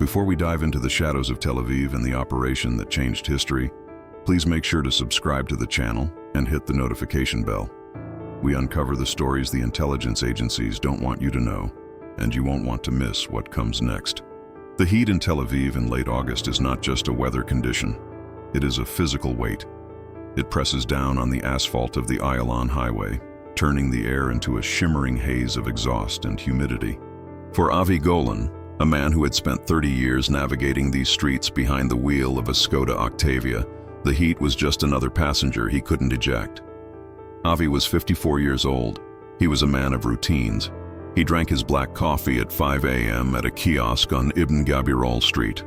Before we dive into the shadows of Tel Aviv and the operation that changed history, please make sure to subscribe to the channel and hit the notification bell. We uncover the stories the intelligence agencies don't want you to know, and you won't want to miss what comes next. The heat in Tel Aviv in late August is not just a weather condition. It is a physical weight. It presses down on the asphalt of the Ayalon highway, turning the air into a shimmering haze of exhaust and humidity. For Avi Golan, a man who had spent 30 years navigating these streets behind the wheel of a Skoda Octavia, the heat was just another passenger he couldn't eject. Avi was 54 years old. He was a man of routines. He drank his black coffee at 5 a.m. at a kiosk on Ibn Gabirol Street.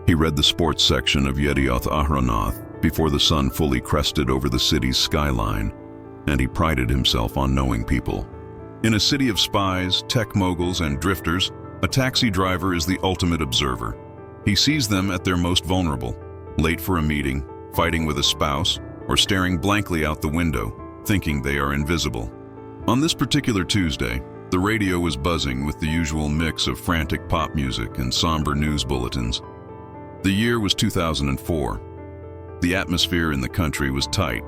He read the sports section of Yedioth Ahronoth before the sun fully crested over the city's skyline, and he prided himself on knowing people. In a city of spies, tech moguls, and drifters, a taxi driver is the ultimate observer. He sees them at their most vulnerable, late for a meeting, fighting with a spouse, or staring blankly out the window, thinking they are invisible. On this particular Tuesday, the radio was buzzing with the usual mix of frantic pop music and somber news bulletins. The year was 2004. The atmosphere in the country was tight,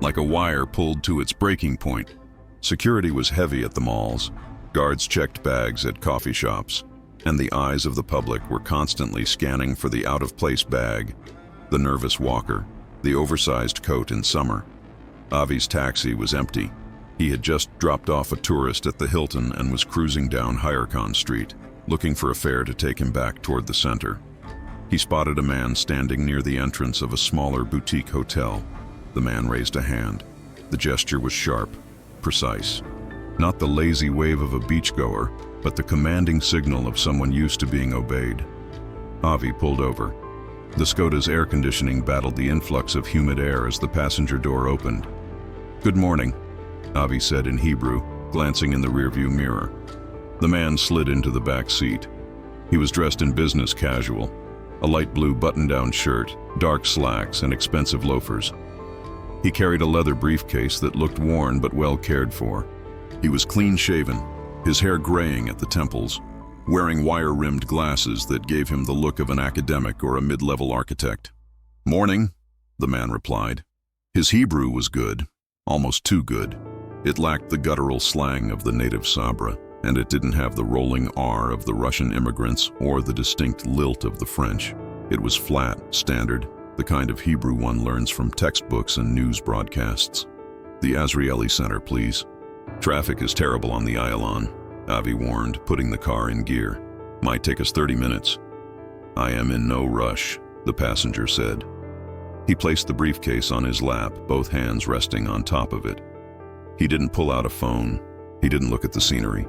like a wire pulled to its breaking point. Security was heavy at the malls. Guards checked bags at coffee shops, and the eyes of the public were constantly scanning for the out-of-place bag, the nervous walker, the oversized coat in summer. Avi's taxi was empty. He had just dropped off a tourist at the Hilton and was cruising down Hayarkhan Street, looking for a fare to take him back toward the center. He spotted a man standing near the entrance of a smaller boutique hotel. The man raised a hand. The gesture was sharp, precise. Not the lazy wave of a beachgoer, but the commanding signal of someone used to being obeyed. Avi pulled over. The Skoda's air conditioning battled the influx of humid air as the passenger door opened. "Good morning," Avi said in Hebrew, glancing in the rearview mirror. The man slid into the back seat. He was dressed in business casual, a light blue button-down shirt, dark slacks, and expensive loafers. He carried a leather briefcase that looked worn but well cared for. He was clean-shaven, his hair graying at the temples, wearing wire-rimmed glasses that gave him the look of an academic or a mid-level architect. "Morning," the man replied. His Hebrew was good, almost too good. It lacked the guttural slang of the native Sabra, and it didn't have the rolling R of the Russian immigrants or the distinct lilt of the French. It was flat, standard, the kind of Hebrew one learns from textbooks and news broadcasts. "The Azrieli Center, please." "Traffic is terrible on the Ayalon," Avi warned, putting the car in gear. "Might take us 30 minutes. "I am in no rush," the passenger said. He placed the briefcase on his lap, both hands resting on top of it. He didn't pull out a phone. He didn't look at the scenery.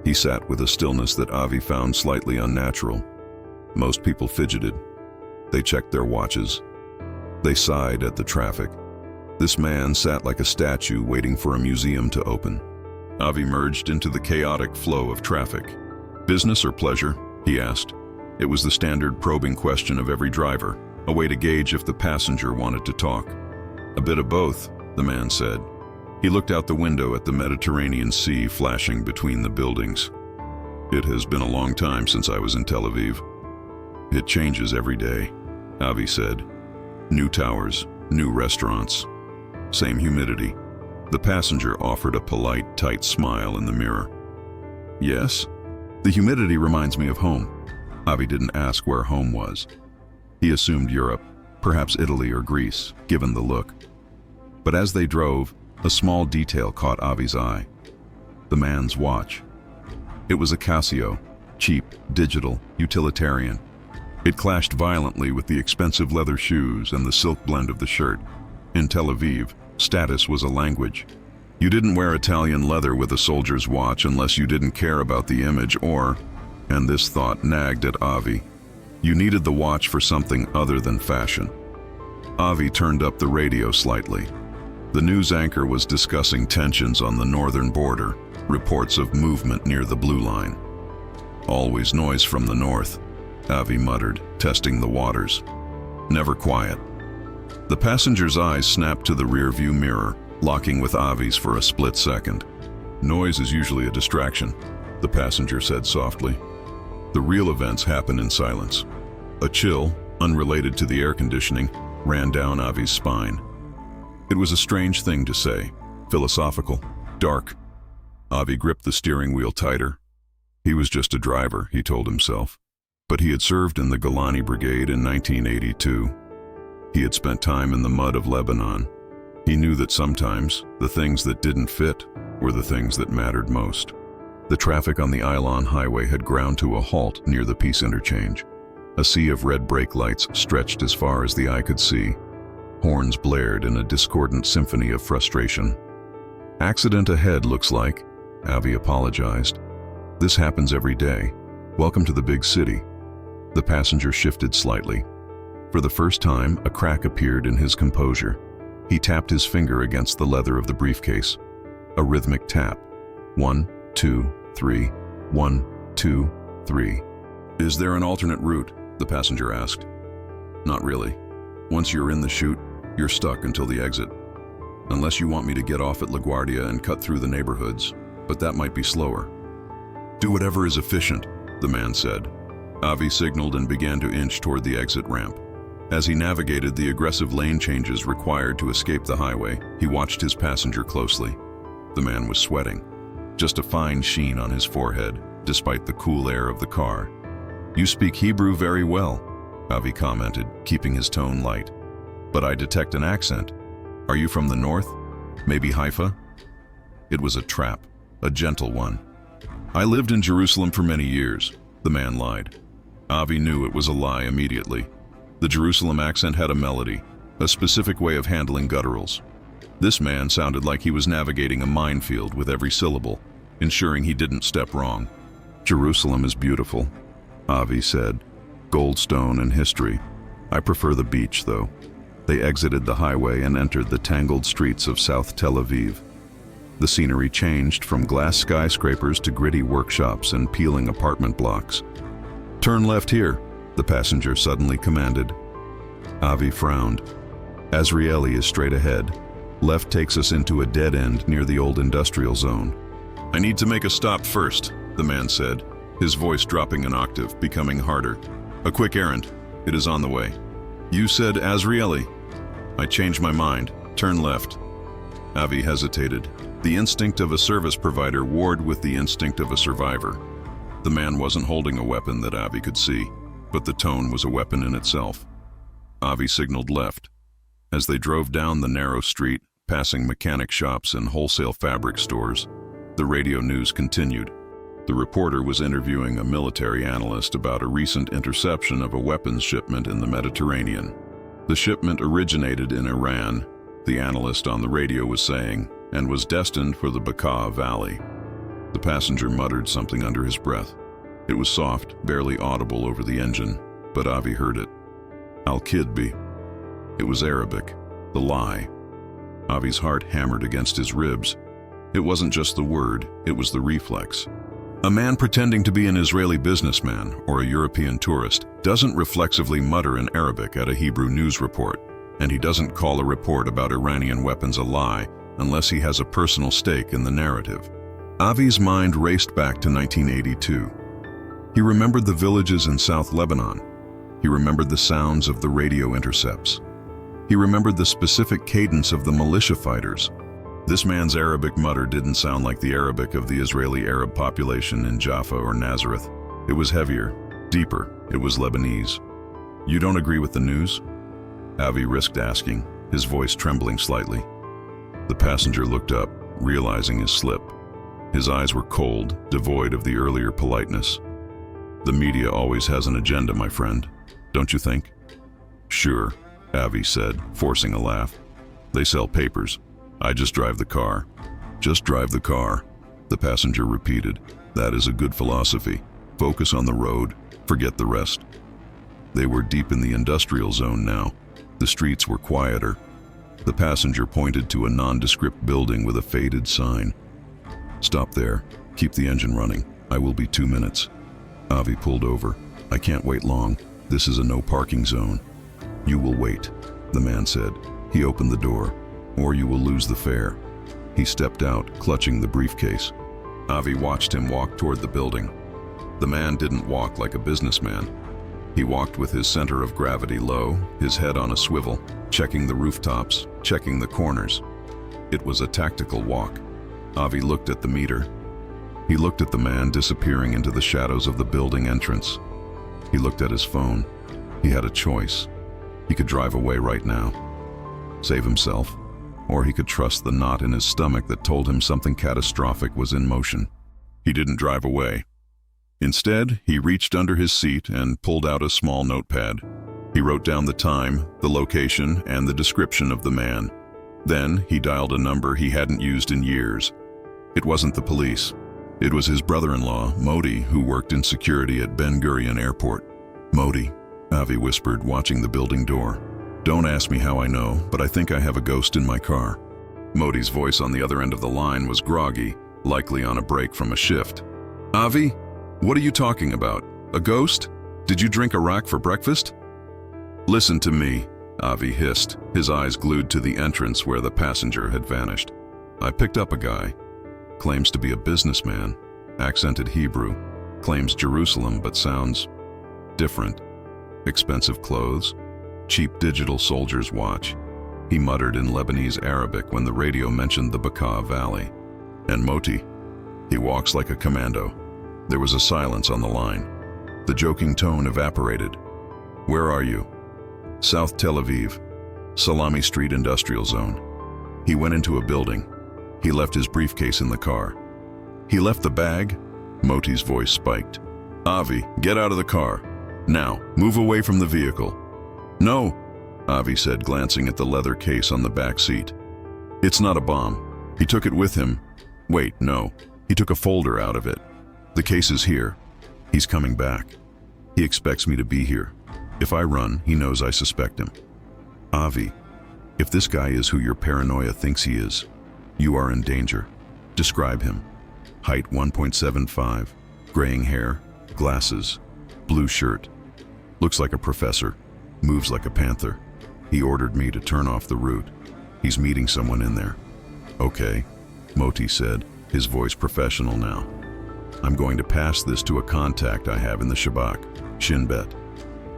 He sat with a stillness that Avi found slightly unnatural. Most people fidgeted. They checked their watches. They sighed at the traffic. This man sat like a statue waiting for a museum to open. Avi merged into the chaotic flow of traffic. "Business or pleasure?" he asked. It was the standard probing question of every driver, a way to gauge if the passenger wanted to talk. "A bit of both," the man said. He looked out the window at the Mediterranean Sea flashing between the buildings. "It has been a long time since I was in Tel Aviv." "It changes every day," Avi said. "New towers, new restaurants, same humidity." The passenger offered a polite, tight smile in the mirror. "Yes, the humidity reminds me of home." Avi didn't ask where home was. He assumed Europe, perhaps Italy or Greece, given the look. But as they drove, a small detail caught Avi's eye. The man's watch. It was a Casio, cheap, digital, utilitarian. It clashed violently with the expensive leather shoes and the silk blend of the shirt. In Tel Aviv, status was a language. You didn't wear Italian leather with a soldier's watch unless you didn't care about the image or, and this thought nagged at Avi, you needed the watch for something other than fashion. Avi turned up the radio slightly. The news anchor was discussing tensions on the northern border, reports of movement near the blue line. "Always noise from the north," Avi muttered, testing the waters. "Never quiet." The passenger's eyes snapped to the rear-view mirror, locking with Avi's for a split second. "Noise is usually a distraction," the passenger said softly. The real events happen in silence. A chill, unrelated to the air conditioning, ran down Avi's spine. It was a strange thing to say, philosophical, dark. Avi gripped the steering wheel tighter. He was just a driver, he told himself. But he had served in the Golani Brigade in 1982. He had spent time in the mud of Lebanon. He knew that sometimes the things that didn't fit were the things that mattered most. The traffic on the Eilon highway had ground to a halt near the Peace Interchange. A sea of red brake lights stretched as far as the eye could see. Horns blared in a discordant symphony of frustration. "Accident ahead, looks like," Avi apologized. "This happens every day. Welcome to the big city." The passenger shifted slightly. For the first time, a crack appeared in his composure. He tapped his finger against the leather of the briefcase. A rhythmic tap. 1, 2, 3. 1, 2, 3. "Is there an alternate route?" the passenger asked. "Not really. Once you're in the chute, you're stuck until the exit. Unless you want me to get off at LaGuardia and cut through the neighborhoods, but that might be slower." "Do whatever is efficient," the man said. Avi signaled and began to inch toward the exit ramp. As he navigated the aggressive lane changes required to escape the highway, he watched his passenger closely. The man was sweating, just a fine sheen on his forehead, despite the cool air of the car. "You speak Hebrew very well," Avi commented, keeping his tone light. "But I detect an accent. Are you from the north? Maybe Haifa?" It was a trap, a gentle one. "I lived in Jerusalem for many years," the man lied. Avi knew it was a lie immediately. The Jerusalem accent had a melody, a specific way of handling gutturals. This man sounded like he was navigating a minefield with every syllable, ensuring he didn't step wrong. "Jerusalem is beautiful," Avi said. "Goldstone and history. I prefer the beach, though." They exited the highway and entered the tangled streets of South Tel Aviv. The scenery changed from glass skyscrapers to gritty workshops and peeling apartment blocks. "Turn left here," the passenger suddenly commanded. Avi frowned. "Azrieli is straight ahead. Left takes us into a dead end near the old industrial zone." "I need to make a stop first," the man said, his voice dropping an octave, becoming harder. "A quick errand. It is on the way." "You said Azrieli." "I changed my mind. Turn left." Avi hesitated. The instinct of a service provider warred with the instinct of a survivor. The man wasn't holding a weapon that Avi could see, but the tone was a weapon in itself. Avi signaled left. As they drove down the narrow street, passing mechanic shops and wholesale fabric stores, the radio news continued. The reporter was interviewing a military analyst about a recent interception of a weapons shipment in the Mediterranean. The shipment originated in Iran, the analyst on the radio was saying, and was destined for the Bekaa Valley. The passenger muttered something under his breath. It was soft, barely audible over the engine, but Avi heard it. Al-Kidbi. It was Arabic, the lie. Avi's heart hammered against his ribs. It wasn't just the word, it was the reflex. A man pretending to be an Israeli businessman or a European tourist doesn't reflexively mutter in Arabic at a Hebrew news report, and he doesn't call a report about Iranian weapons a lie unless he has a personal stake in the narrative. Avi's mind raced back to 1982. He remembered the villages in South Lebanon. He remembered the sounds of the radio intercepts. He remembered the specific cadence of the militia fighters. This man's Arabic mutter didn't sound like the Arabic of the Israeli Arab population in Jaffa or Nazareth. It was heavier, deeper. It was Lebanese. "You don't agree with the news?" Avi risked asking, his voice trembling slightly. The passenger looked up, realizing his slip. His eyes were cold, devoid of the earlier politeness. "The media always has an agenda, my friend. Don't you think?" "Sure," Avi said, forcing a laugh. "They sell papers. I just drive the car." "Just drive the car," the passenger repeated. "That is a good philosophy. Focus on the road, forget the rest." They were deep in the industrial zone now. The streets were quieter. The passenger pointed to a nondescript building with a faded sign. "Stop there. Keep the engine running. I will be 2 minutes." Avi pulled over. "I can't wait long. This is a no parking zone." "You will wait," the man said. He opened the door. "Or you will lose the fare." He stepped out, clutching the briefcase. Avi watched him walk toward the building. The man didn't walk like a businessman. He walked with his center of gravity low, his head on a swivel, checking the rooftops, checking the corners. It was a tactical walk. Avi looked at the meter. He looked at the man disappearing into the shadows of the building entrance. He looked at his phone. He had a choice. He could drive away right now, save himself, or he could trust the knot in his stomach that told him something catastrophic was in motion. He didn't drive away. Instead, he reached under his seat and pulled out a small notepad. He wrote down the time, the location, and the description of the man. Then, he dialed a number he hadn't used in years. It wasn't the police. It was his brother-in-law, Moti, who worked in security at Ben Gurion Airport. "Moti," Avi whispered, watching the building door. "Don't ask me how I know, but I think I have a ghost in my car." Moti's voice on the other end of the line was groggy, likely on a break from a shift. "Avi? What are you talking about? A ghost? Did you drink Iraq for breakfast?" "Listen to me," Avi hissed, his eyes glued to the entrance where the passenger had vanished. "I picked up a guy. Claims to be a businessman, accented Hebrew, claims Jerusalem but sounds different. Expensive clothes, cheap digital soldier's watch." He muttered in Lebanese Arabic when the radio mentioned the Bekaa Valley. "And Moti, he walks like a commando." There was a silence on the line. The joking tone evaporated. "Where are you?" "South Tel Aviv, Salami Street Industrial Zone." He went into a building. He left his briefcase in the car. "He left the bag?" Moti's voice spiked. "Avi, get out of the car. Now, move away from the vehicle." "No," Avi said, glancing at the leather case on the back seat. "It's not a bomb. He took it with him. Wait, no. He took a folder out of it. The case is here. He's coming back. He expects me to be here. If I run, he knows I suspect him." "Avi, if this guy is who your paranoia thinks he is, you are in danger. Describe him." "Height 1.75, graying hair, glasses, blue shirt. Looks like a professor, moves like a panther. He ordered me to turn off the route. He's meeting someone in there." "Okay," Moti said, his voice professional now. "I'm going to pass this to a contact I have in the Shabak, Shin Bet.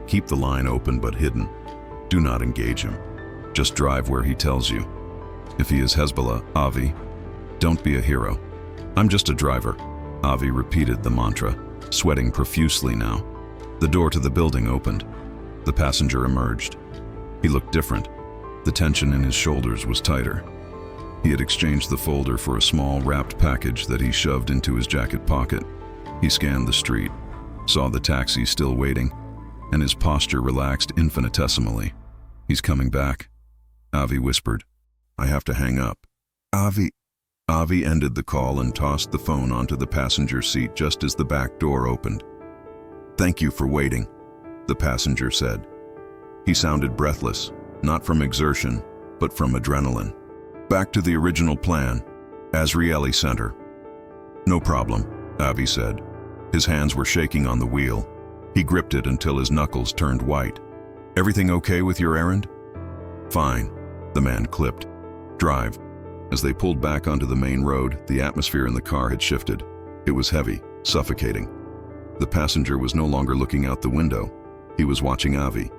Keep the line open but hidden. Do not engage him. Just drive where he tells you. If he is Hezbollah, Avi, don't be a hero." "I'm just a driver," Avi repeated the mantra, sweating profusely now. The door to the building opened. The passenger emerged. He looked different. The tension in his shoulders was tighter. He had exchanged the folder for a small wrapped package that he shoved into his jacket pocket. He scanned the street, saw the taxi still waiting, and his posture relaxed infinitesimally. "He's coming back," Avi whispered. "I have to hang up." Avi ended the call and tossed the phone onto the passenger seat just as the back door opened. "Thank you for waiting," the passenger said. He sounded breathless, not from exertion, but from adrenaline. "Back to the original plan, Azrieli Center." "No problem," Avi said. His hands were shaking on the wheel. He gripped it until his knuckles turned white. "Everything okay with your errand?" "Fine," the man clipped. "Drive." As they pulled back onto the main road, the atmosphere in the car had shifted. It was heavy, suffocating. The passenger was no longer looking out the window. He was watching Avi.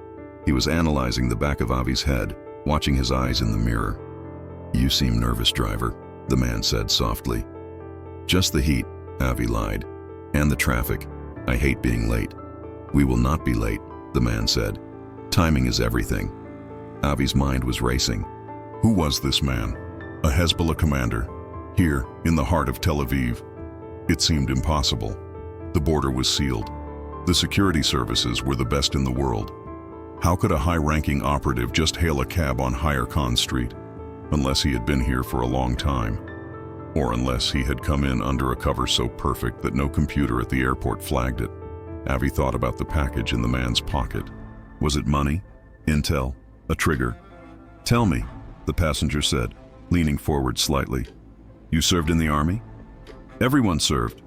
He was analyzing the back of Avi's head, watching his eyes in the mirror. "You seem nervous, driver," the man said softly. "Just the heat," Avi lied. "And the traffic. I hate being late." "We will not be late," the man said. "Timing is everything." Avi's mind was racing. Who was this man? A Hezbollah commander, here in the heart of Tel Aviv. It seemed impossible. The border was sealed. The security services were the best in the world. How could a high-ranking operative just hail a cab on Higher Khan Street? Unless he had been here for a long time. Or unless he had come in under a cover so perfect that no computer at the airport flagged it. Avi thought about the package in the man's pocket. Was it money? Intel? A trigger? "Tell me," the passenger said, leaning forward slightly. "You served in the army?" "Everyone served,"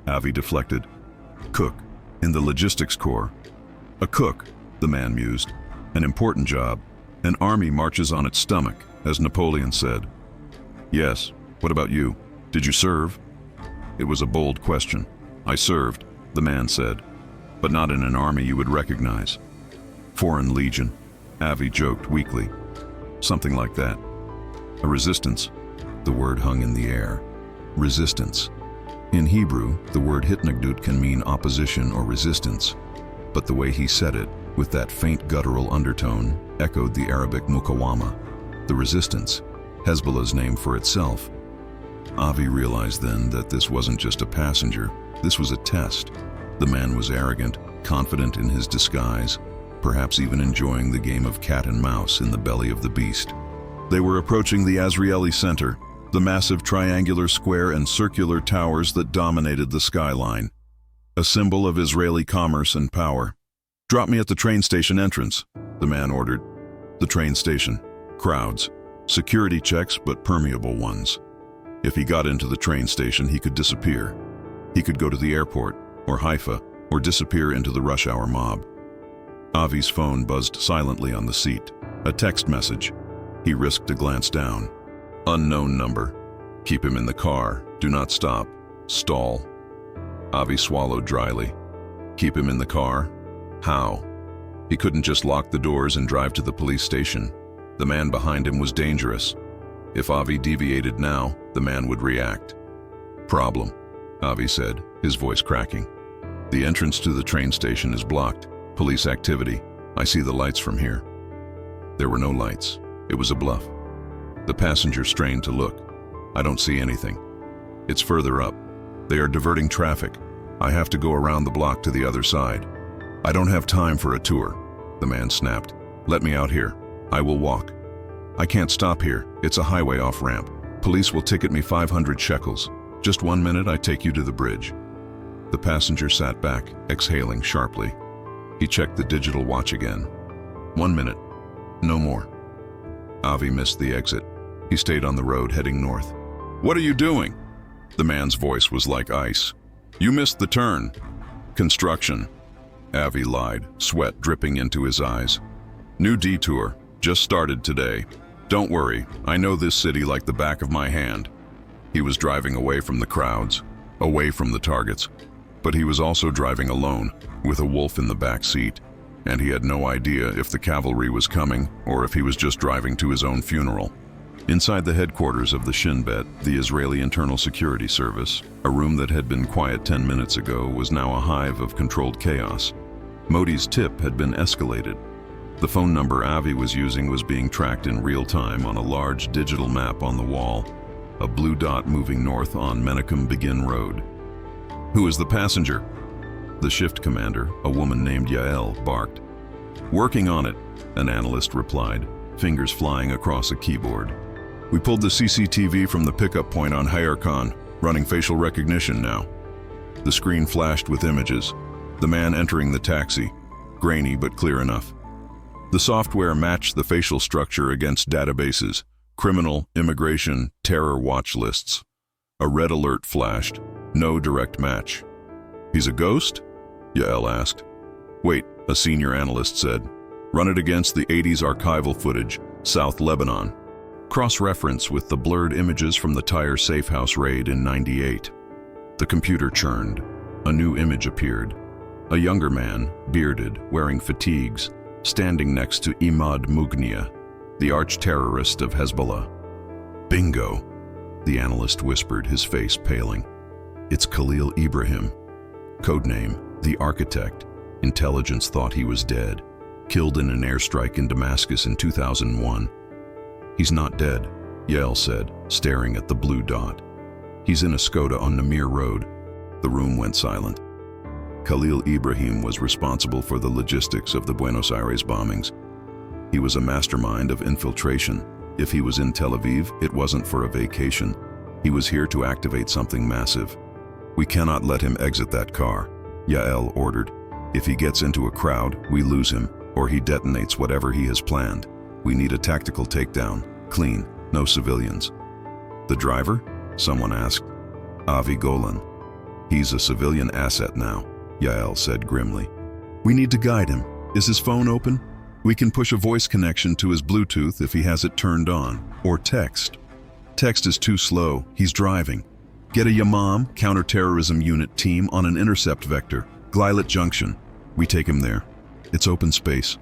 Avi deflected. "Cook, in the logistics corps." "A cook," the man mused. "An important job. An army marches on its stomach, as Napoleon said." "Yes. What about you? Did you serve?" It was a bold question. "I served," the man said, but not in an army you would recognize. Foreign Legion, Avi joked weakly. Something like that. A resistance. The word hung in the air. Resistance. In Hebrew, the word hitnagdut can mean opposition or resistance, but the way he said it, with that faint guttural undertone, echoed the Arabic mukawama, the resistance, Hezbollah's name for itself. Avi realized then that this wasn't just a passenger, this was a test. The man was arrogant, confident in his disguise, perhaps even enjoying the game of cat and mouse in the belly of the beast. They were approaching the Azrieli Center, the massive triangular square and circular towers that dominated the skyline, a symbol of Israeli commerce and power. "Drop me at the train station entrance," the man ordered. The train station. Crowds. Security checks, but permeable ones. If he got into the train station, he could disappear. He could go to the airport, or Haifa, or disappear into the rush hour mob. Avi's phone buzzed silently on the seat. A text message. He risked a glance down. Unknown number. Keep him in the car. Do not stop. Stall. Avi swallowed dryly. Keep him in the car? How? He couldn't just lock the doors and drive to the police station. The man behind him was dangerous. If Avi deviated now, the man would react. Problem, Avi said, his voice cracking. The entrance to the train station is blocked. Police activity. I see the lights from here. There were no lights. It was a bluff. The passenger strained to look. I don't see anything. It's further up. They are diverting traffic. I have to go around the block to the other side. I don't have time for a tour, the man snapped. Let me out here. I will walk. I can't stop here. It's a highway off-ramp. Police will ticket me 500 shekels. Just 1 minute, I take you to the bridge. The passenger sat back, exhaling sharply. He checked the digital watch again. 1 minute. No more. Avi missed the exit. He stayed on the road, heading north. What are you doing? The man's voice was like ice. You missed the turn. Construction. Avi lied, sweat dripping into his eyes. New detour. Just started today. Don't worry, I know this city like the back of my hand. He was driving away from the crowds, away from the targets. But he was also driving alone, with a wolf in the back seat. And he had no idea if the cavalry was coming or if he was just driving to his own funeral. Inside the headquarters of the Shin Bet, the Israeli Internal Security Service, a room that had been quiet 10 minutes ago was now a hive of controlled chaos. Modi's tip had been escalated. The phone number Avi was using was being tracked in real time on a large digital map on the wall, a blue dot moving north on Menachem Begin Road. Who is the passenger? The shift commander, a woman named Yael, barked. Working on it, an analyst replied, fingers flying across a keyboard. We pulled the CCTV from the pickup point on Hayarkhan, running facial recognition now. The screen flashed with images. The man entering the taxi, grainy but clear enough. The software matched the facial structure against databases, criminal, immigration, terror watch lists. A red alert flashed, no direct match. He's a ghost? Yael asked. Wait, a senior analyst said. Run it against the 80s archival footage, South Lebanon. Cross-reference with the blurred images from the Tyre safe house raid in '98. The computer churned. A new image appeared. A younger man, bearded, wearing fatigues, standing next to Imad Mugnia, the arch-terrorist of Hezbollah. Bingo, the analyst whispered, his face paling. It's Khalil Ibrahim. Codename, the architect. Intelligence thought he was dead, killed in an airstrike in Damascus in 2001. He's not dead, Yael said, staring at the blue dot. He's in a Skoda on Namir Road. The room went silent. Khalil Ibrahim was responsible for the logistics of the Buenos Aires bombings. He was a mastermind of infiltration. If he was in Tel Aviv, it wasn't for a vacation. He was here to activate something massive. We cannot let him exit that car, Yael ordered. If he gets into a crowd, we lose him, or he detonates whatever he has planned. We need a tactical takedown, clean, no civilians. The driver? Someone asked. Avi Golan. He's a civilian asset now, Yael said grimly. We need to guide him. Is his phone open? We can push a voice connection to his Bluetooth if he has it turned on, or text. Text is too slow, he's driving. Get a Yamam counterterrorism unit team on an intercept vector, Glilat Junction. We take him there. It's open space.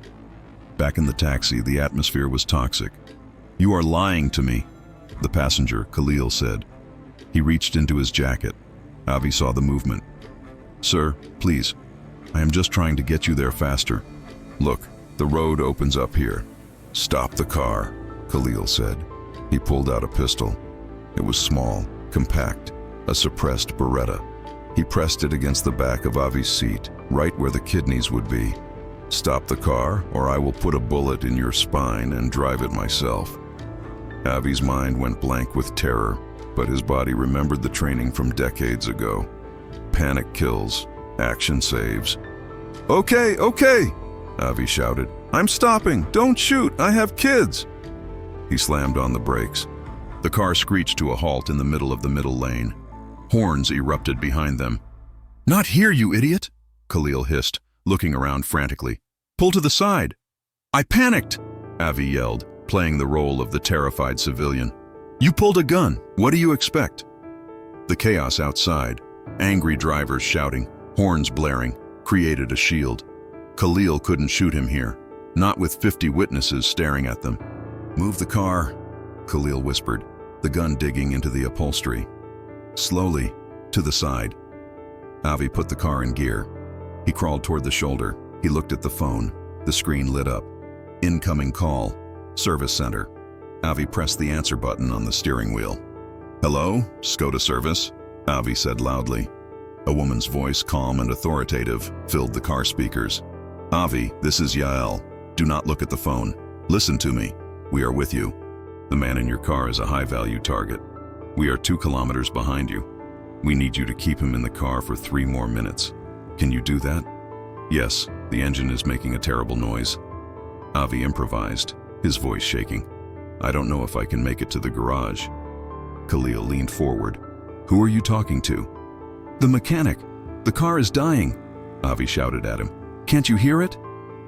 Back in the taxi, the atmosphere was toxic. You are lying to me, the passenger, Khalil, said. He reached into his jacket. Avi saw the movement. Sir, please. I am just trying to get you there faster. Look, the road opens up here. Stop the car, Khalil said. He pulled out a pistol. It was small, compact, a suppressed Beretta. He pressed it against the back of Avi's seat, right where the kidneys would be. Stop the car, or I will put a bullet in your spine and drive it myself. Avi's mind went blank with terror, but his body remembered the training from decades ago. Panic kills, action saves. Okay, Avi shouted. I'm stopping, don't shoot, I have kids. He slammed on the brakes. The car screeched to a halt in the middle of the middle lane. Horns erupted behind them. Not here, you idiot, Khalil hissed, looking around frantically. Pull to the side. I panicked, Avi yelled, playing the role of the terrified civilian. You pulled a gun. What do you expect? The chaos outside, angry drivers shouting, horns blaring, created a shield. Khalil couldn't shoot him here, not with 50 witnesses staring at them. Move the car, Khalil whispered, the gun digging into the upholstery. Slowly, to the side. Avi put the car in gear. He crawled toward the shoulder. He looked at the phone. The screen lit up. Incoming call. Service center. Avi pressed the answer button on the steering wheel. Hello, SCOTA service, Avi said loudly. A woman's voice, calm and authoritative, filled the car speakers. Avi, this is Yael. Do not look at the phone. Listen to me. We are with you. The man in your car is a high-value target. We are 2 kilometers behind you. We need you to keep him in the car for 3 more minutes. Can you do that? Yes, the engine is making a terrible noise. Avi improvised, his voice shaking. I don't know if I can make it to the garage. Khalil leaned forward. Who are you talking to? The mechanic. The car is dying, Avi shouted at him. Can't you hear it?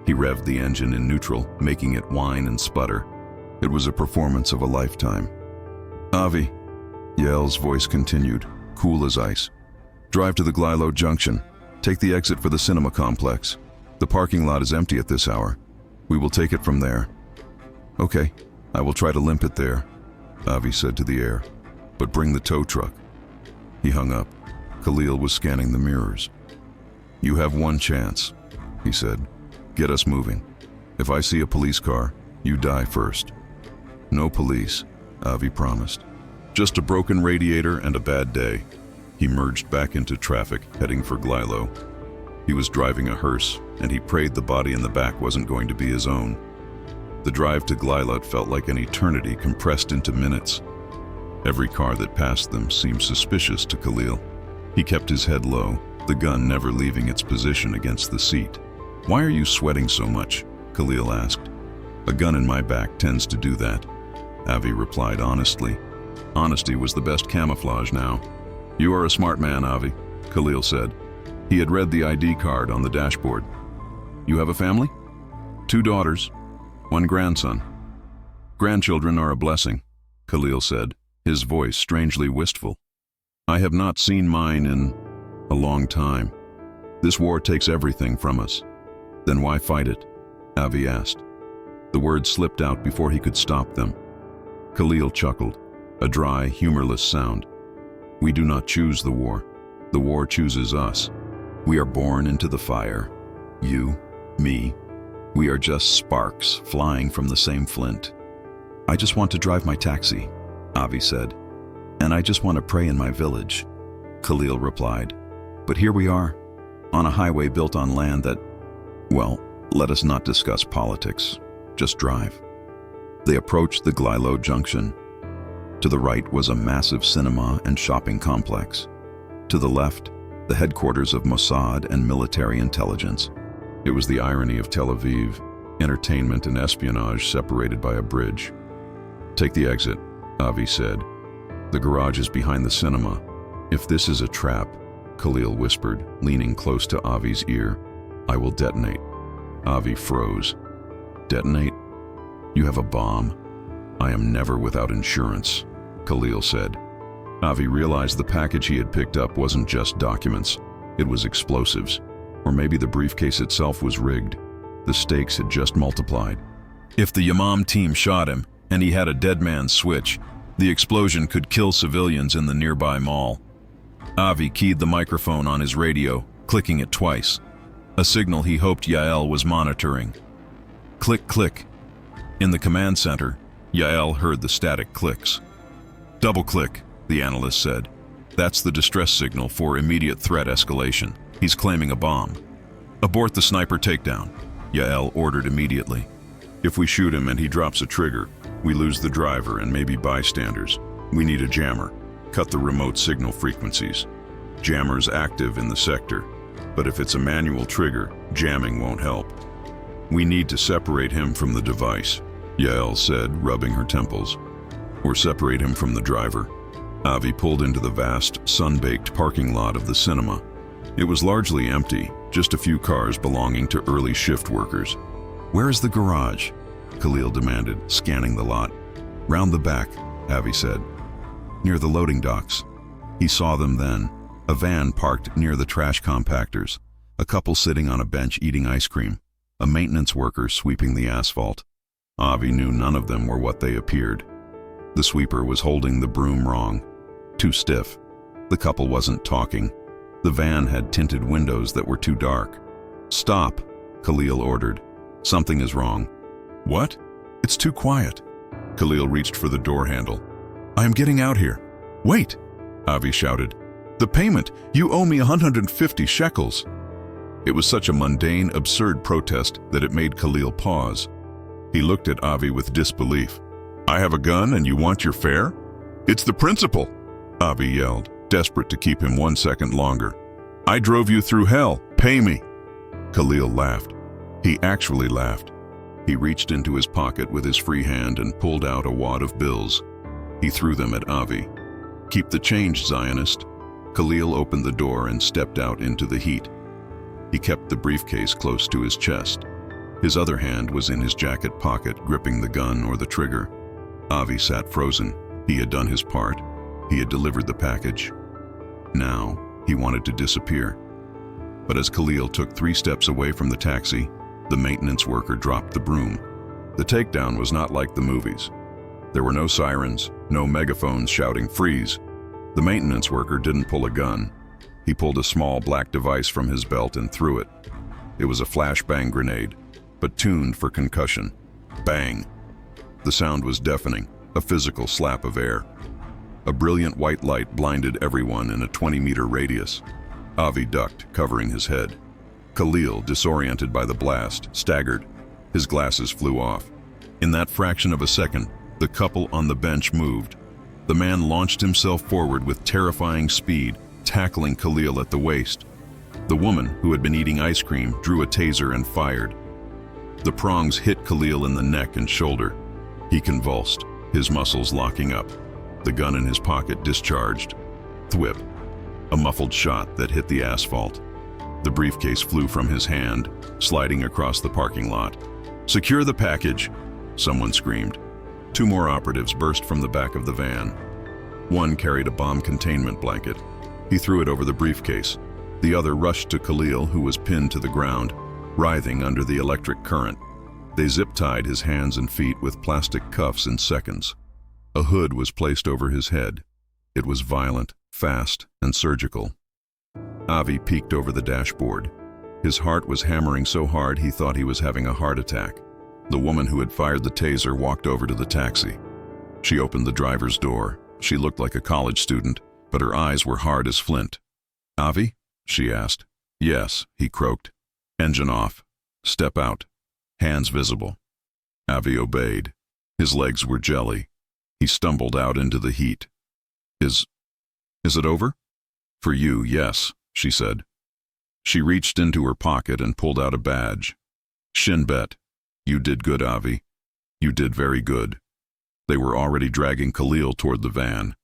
He revved the engine in neutral, making it whine and sputter. It was a performance of a lifetime. Avi, Yael's voice continued, cool as ice. Drive to the Glilat Junction. Take the exit for the cinema complex. The parking lot is empty at this hour. We will take it from there. Okay, I will try to limp it there, Avi said to the air. But bring the tow truck. He hung up. Khalil was scanning the mirrors. You have 1 chance, he said. Get us moving. If I see a police car, you die first. No police, Avi promised. Just a broken radiator and a bad day. He merged back into traffic, heading for Glilat. He was driving a hearse, and he prayed the body in the back wasn't going to be his own. The drive to Glilat felt like an eternity compressed into minutes. Every car that passed them seemed suspicious to Khalil. He kept his head low, the gun never leaving its position against the seat. Why are you sweating so much? Khalil asked. A gun in my back tends to do that, Avi replied honestly. Honesty was the best camouflage now. You are a smart man, Avi, Khalil said. He had read the ID card on the dashboard. You have a family? 2 daughters, 1 grandson. Grandchildren are a blessing, Khalil said, his voice strangely wistful. I have not seen mine in a long time. This war takes everything from us. Then why fight it? Avi asked. The words slipped out before he could stop them. Khalil chuckled, a dry, humorless sound. We do not choose the war. The war chooses us. We are born into the fire. You, me. We are just sparks flying from the same flint. I just want to drive my taxi, Avi said. And I just want to pray in my village, Khalil replied. But here we are, on a highway built on land that, well, let us not discuss politics. Just drive. They approached the Glilat Junction. To the right was a massive cinema and shopping complex. To the left, the headquarters of Mossad and military intelligence. It was the irony of Tel Aviv, entertainment and espionage separated by a bridge. Take the exit, Avi said. The garage is behind the cinema. If this is a trap, Khalil whispered, leaning close to Avi's ear, I will detonate. Avi froze. Detonate? You have a bomb. I am never without insurance, Khalil said. Avi realized the package he had picked up wasn't just documents. It was explosives. Or maybe the briefcase itself was rigged. The stakes had just multiplied. If the Yamam team shot him, and he had a dead man's switch, the explosion could kill civilians in the nearby mall. Avi keyed the microphone on his radio, clicking it twice. A signal he hoped Yael was monitoring. Click, click. In the command center, Yael heard the static clicks. Double click, the analyst said. That's the distress signal for immediate threat escalation. He's claiming a bomb. Abort the sniper takedown, Yael ordered immediately. If we shoot him and he drops a trigger, we lose the driver and maybe bystanders. We need a jammer. Cut the remote signal frequencies. Jammer's active in the sector, but if it's a manual trigger, jamming won't help. We need to separate him from the device, Yael said, rubbing her temples. Or separate him from the driver. Avi pulled into the vast, sun-baked parking lot of the cinema. It was largely empty, just a few cars belonging to early shift workers. Where is the garage? Khalil demanded, scanning the lot. Round the back, Avi said. Near the loading docks. He saw them then. A van parked near the trash compactors. A couple sitting on a bench eating ice cream. A maintenance worker sweeping the asphalt. Avi knew none of them were what they appeared. The sweeper was holding the broom wrong. Too stiff. The couple wasn't talking. The van had tinted windows that were too dark. Stop, Khalil ordered. Something is wrong. What? It's too quiet. Khalil reached for the door handle. I am getting out here. Wait, Avi shouted. The payment! You owe me 150 shekels. It was such a mundane, absurd protest that it made Khalil pause. He looked at Avi with disbelief. I have a gun and you want your fare? It's the principal, Avi yelled, desperate to keep him 1 second longer. I drove you through hell. Pay me. Khalil laughed. He actually laughed. He reached into his pocket with his free hand and pulled out a wad of bills. He threw them at Avi. Keep the change, Zionist. Khalil opened the door and stepped out into the heat. He kept the briefcase close to his chest. His other hand was in his jacket pocket, gripping the gun or the trigger. Avi sat frozen. He had done his part. He had delivered the package. Now, he wanted to disappear. But as Khalil took 3 steps away from the taxi, the maintenance worker dropped the broom. The takedown was not like the movies. There were no sirens, no megaphones shouting freeze. The maintenance worker didn't pull a gun. He pulled a small black device from his belt and threw it. It was a flashbang grenade, but tuned for concussion. Bang! The sound was deafening, a physical slap of air. A brilliant white light blinded everyone in a 20-meter radius. Avi ducked, covering his head. Khalil, disoriented by the blast, staggered. His glasses flew off. In that fraction of a second, the couple on the bench moved. The man launched himself forward with terrifying speed, tackling Khalil at the waist. The woman, who had been eating ice cream, drew a taser and fired. The prongs hit Khalil in the neck and shoulder. He convulsed, his muscles locking up. The gun in his pocket discharged. Thwip. A muffled shot that hit the asphalt. The briefcase flew from his hand, sliding across the parking lot. Secure the package, someone screamed. 2 more operatives burst from the back of the van. One carried a bomb containment blanket. He threw it over the briefcase. The other rushed to Khalil, who was pinned to the ground, writhing under the electric current. They zip-tied his hands and feet with plastic cuffs in seconds. A hood was placed over his head. It was violent, fast, and surgical. Avi peeked over the dashboard. His heart was hammering so hard he thought he was having a heart attack. The woman who had fired the taser walked over to the taxi. She opened the driver's door. She looked like a college student, but her eyes were hard as flint. Avi? She asked. Yes, he croaked. Engine off. Step out. Hands visible. Avi obeyed. His legs were jelly. He stumbled out into the heat. Is it over? For you, yes, she said. She reached into her pocket and pulled out a badge. Shin bet. You did good, Avi. You did very good. They were already dragging Khalil toward the van.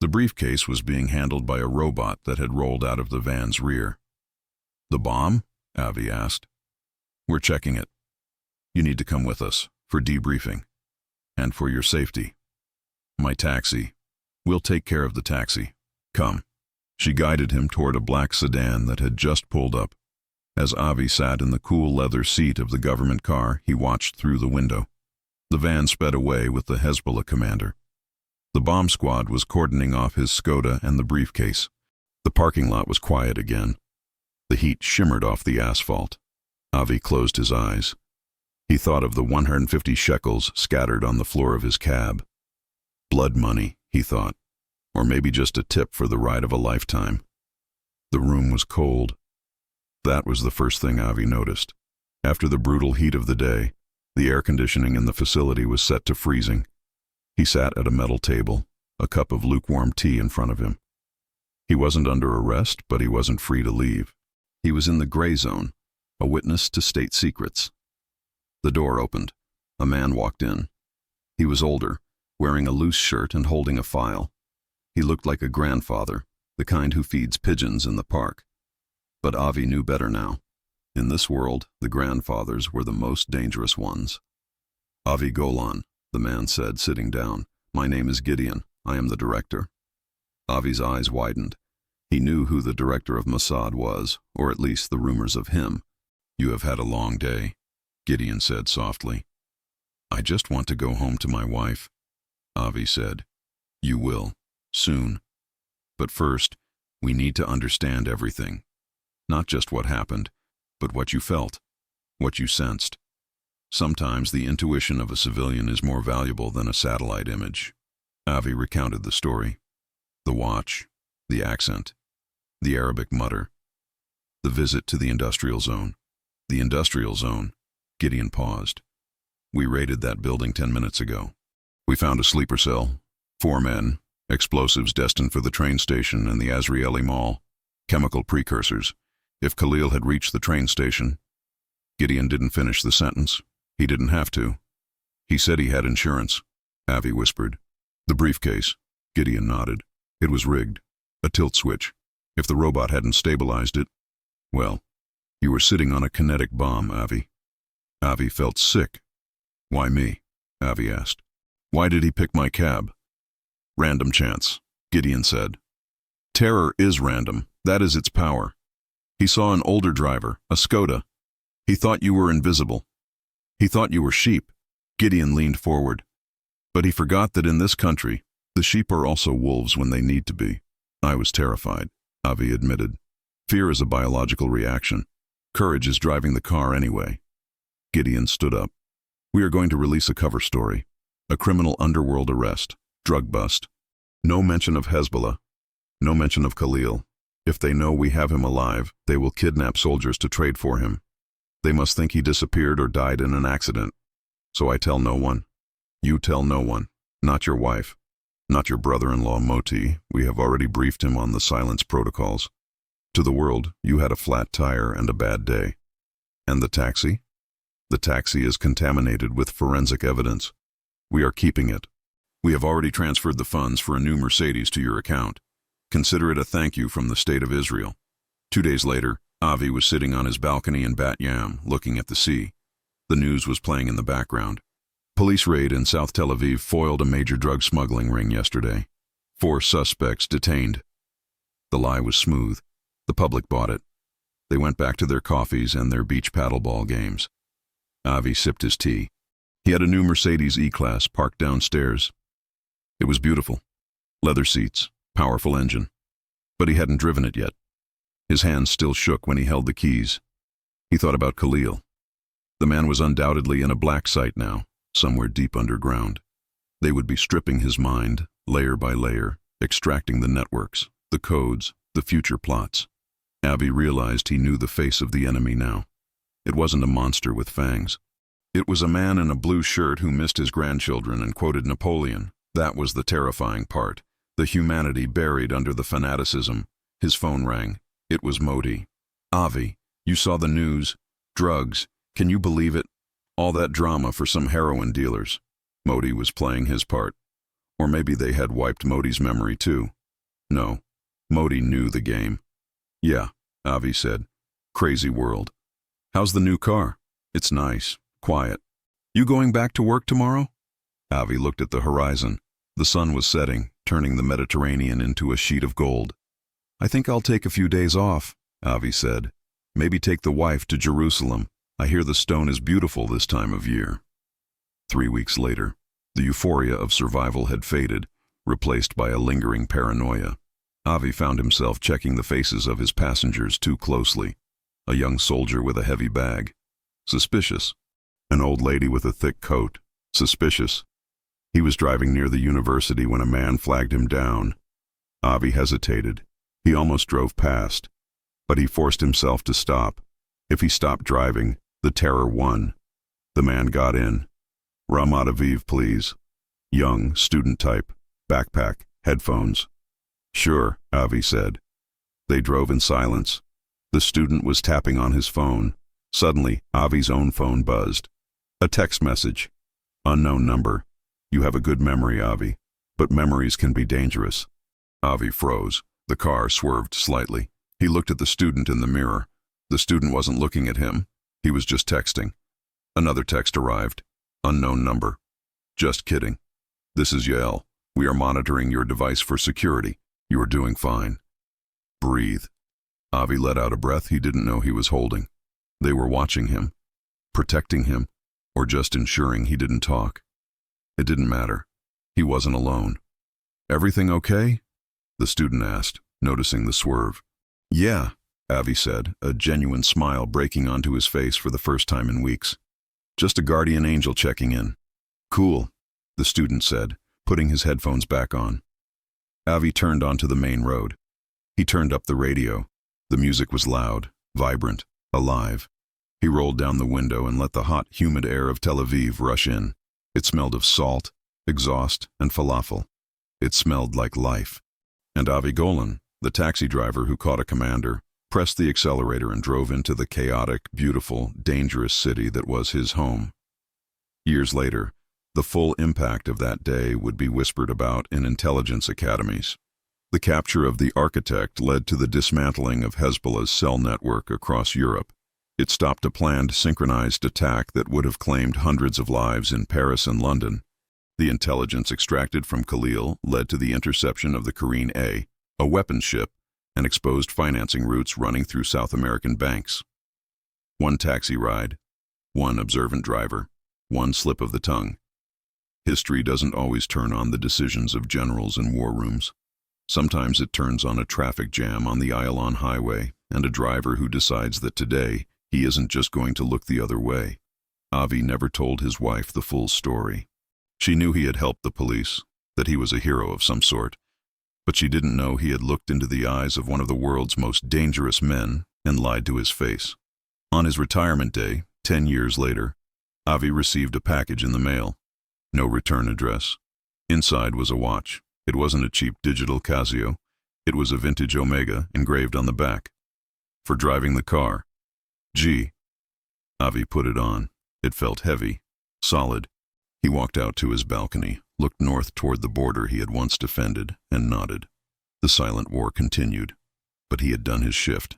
The briefcase was being handled by a robot that had rolled out of the van's rear. The bomb? Avi asked. We're checking it. You need to come with us, for debriefing. And for your safety. My taxi. We'll take care of the taxi. Come." She guided him toward a black sedan that had just pulled up. As Avi sat in the cool leather seat of the government car, he watched through the window. The van sped away with the Hezbollah commander. The bomb squad was cordoning off his Skoda and the briefcase. The parking lot was quiet again. The heat shimmered off the asphalt. Avi closed his eyes. He thought of the 150 shekels scattered on the floor of his cab. Blood money, he thought, or maybe just a tip for the ride of a lifetime. The room was cold. That was the first thing Avi noticed. After the brutal heat of the day, the air conditioning in the facility was set to freezing. He sat at a metal table, a cup of lukewarm tea in front of him. He wasn't under arrest, but he wasn't free to leave. He was in the gray zone, a witness to state secrets. The door opened. A man walked in. He was older, wearing a loose shirt and holding a file. He looked like a grandfather, the kind who feeds pigeons in the park. But Avi knew better now. In this world, the grandfathers were the most dangerous ones. "Avi Golan," the man said, sitting down. "My name is Gideon. I am the director." Avi's eyes widened. He knew who the director of Mossad was, or at least the rumors of him. "You have had a long day," Gideon said softly. "I just want to go home to my wife," Avi said. "You will, soon. But first, we need to understand everything. Not just what happened, but what you felt, what you sensed. Sometimes the intuition of a civilian is more valuable than a satellite image." Avi recounted the story. The watch, the accent, the Arabic mutter. The visit to the industrial zone. The industrial zone. Gideon paused. "We raided that building 10 minutes ago. We found a sleeper cell, 4 men, explosives destined for the train station and the Azrieli Mall, chemical precursors. If Khalil had reached the train station..." Gideon didn't finish the sentence. He didn't have to. "He said he had insurance," Avi whispered. "The briefcase," Gideon nodded. "It was rigged. A tilt switch. If the robot hadn't stabilized it..." "Well, you were sitting on a kinetic bomb, Avi." Avi felt sick. "Why me?" Avi asked. "Why did he pick my cab?" "Random chance," Gideon said. "Terror is random. That is its power. He saw an older driver, a Skoda. He thought you were invisible. He thought you were sheep." Gideon leaned forward. "But he forgot that in this country, the sheep are also wolves when they need to be." "I was terrified," Avi admitted. "Fear is a biological reaction. Courage is driving the car anyway." Gideon stood up. "We are going to release a cover story. A criminal underworld arrest, drug bust. No mention of Hezbollah. No mention of Khalil. If they know we have him alive, they will kidnap soldiers to trade for him. They must think he disappeared or died in an accident. So I tell no one. You tell no one. Not your wife. Not your brother-in-law Moti. We have already briefed him on the silence protocols. To the world, you had a flat tire and a bad day. And the taxi? The taxi is contaminated with forensic evidence. We are keeping it. We have already transferred the funds for a new Mercedes to your account. Consider it a thank you from the State of Israel." 2 days later, Avi was sitting on his balcony in Bat Yam, looking at the sea. The news was playing in the background. Police raid in South Tel Aviv foiled a major drug smuggling ring yesterday. 4 suspects detained. The lie was smooth. The public bought it. They went back to their coffees and their beach paddleball games. Avi sipped his tea. He had a new Mercedes E-Class parked downstairs. It was beautiful. Leather seats, powerful engine. But he hadn't driven it yet. His hands still shook when he held the keys. He thought about Khalil. The man was undoubtedly in a black site now, somewhere deep underground. They would be stripping his mind, layer by layer, extracting the networks, the codes, the future plots. Avi realized he knew the face of the enemy now. It wasn't a monster with fangs. It was a man in a blue shirt who missed his grandchildren and quoted Napoleon. That was the terrifying part. The humanity buried under the fanaticism. His phone rang. It was Moti. "Avi, you saw the news. Drugs. Can you believe it? All that drama for some heroin dealers." Moti was playing his part. Or maybe they had wiped Moti's memory too. No, Moti knew the game. "Yeah," Avi said. "Crazy world. How's the new car?" "It's nice. Quiet." "You going back to work tomorrow?" Avi looked at the horizon. The sun was setting, turning the Mediterranean into a sheet of gold. "I think I'll take a few days off," Avi said. "Maybe take the wife to Jerusalem. I hear the stone is beautiful this time of year." 3 weeks later, the euphoria of survival had faded, replaced by a lingering paranoia. Avi found himself checking the faces of his passengers too closely. A young soldier with a heavy bag. Suspicious. An old lady with a thick coat. Suspicious. He was driving near the university when a man flagged him down. Avi hesitated. He almost drove past. But he forced himself to stop. If he stopped driving, the terror won. The man got in. "Ramat Aviv, please." Young, student type, backpack, headphones. "Sure," Avi said. They drove in silence. The student was tapping on his phone. Suddenly, Avi's own phone buzzed. A text message. "Unknown number. You have a good memory, Avi, but memories can be dangerous." Avi froze. The car swerved slightly. He looked at the student in the mirror. The student wasn't looking at him. He was just texting. Another text arrived. "Unknown number. Just kidding. This is Yael. We are monitoring your device for security. You are doing fine. Breathe." Avi let out a breath he didn't know he was holding. They were watching him, protecting him, or just ensuring he didn't talk. It didn't matter. He wasn't alone. "Everything okay?" the student asked, noticing the swerve. "Yeah," Avi said, a genuine smile breaking onto his face for the first time in weeks. "Just a guardian angel checking in." "Cool," the student said, putting his headphones back on. Avi turned onto the main road. He turned up the radio. The music was loud, vibrant, alive. He rolled down the window and let the hot, humid air of Tel Aviv rush in. It smelled of salt, exhaust, and falafel. It smelled like life. And Avi Golan, the taxi driver who caught a commander, pressed the accelerator and drove into the chaotic, beautiful, dangerous city that was his home. Years later, the full impact of that day would be whispered about in intelligence academies. The capture of the architect led to the dismantling of Hezbollah's cell network across Europe. It stopped a planned, synchronized attack that would have claimed hundreds of lives in Paris and London. The intelligence extracted from Khalil led to the interception of the Karine A, a weapons ship, and exposed financing routes running through South American banks. One taxi ride, one observant driver, one slip of the tongue. History doesn't always turn on the decisions of generals in war rooms. Sometimes it turns on a traffic jam on the Ayalon highway and a driver who decides that today he isn't just going to look the other way. Avi never told his wife the full story. She knew he had helped the police, that he was a hero of some sort, but she didn't know he had looked into the eyes of one of the world's most dangerous men and lied to his face. On his retirement day, 10 years later, Avi received a package in the mail. No return address. Inside was a watch. It wasn't a cheap digital Casio. It was a vintage Omega engraved on the back. For driving the car. Gee. Avi put it on. It felt heavy, solid. He walked out to his balcony, looked north toward the border he had once defended, and nodded. The silent war continued, but he had done his shift.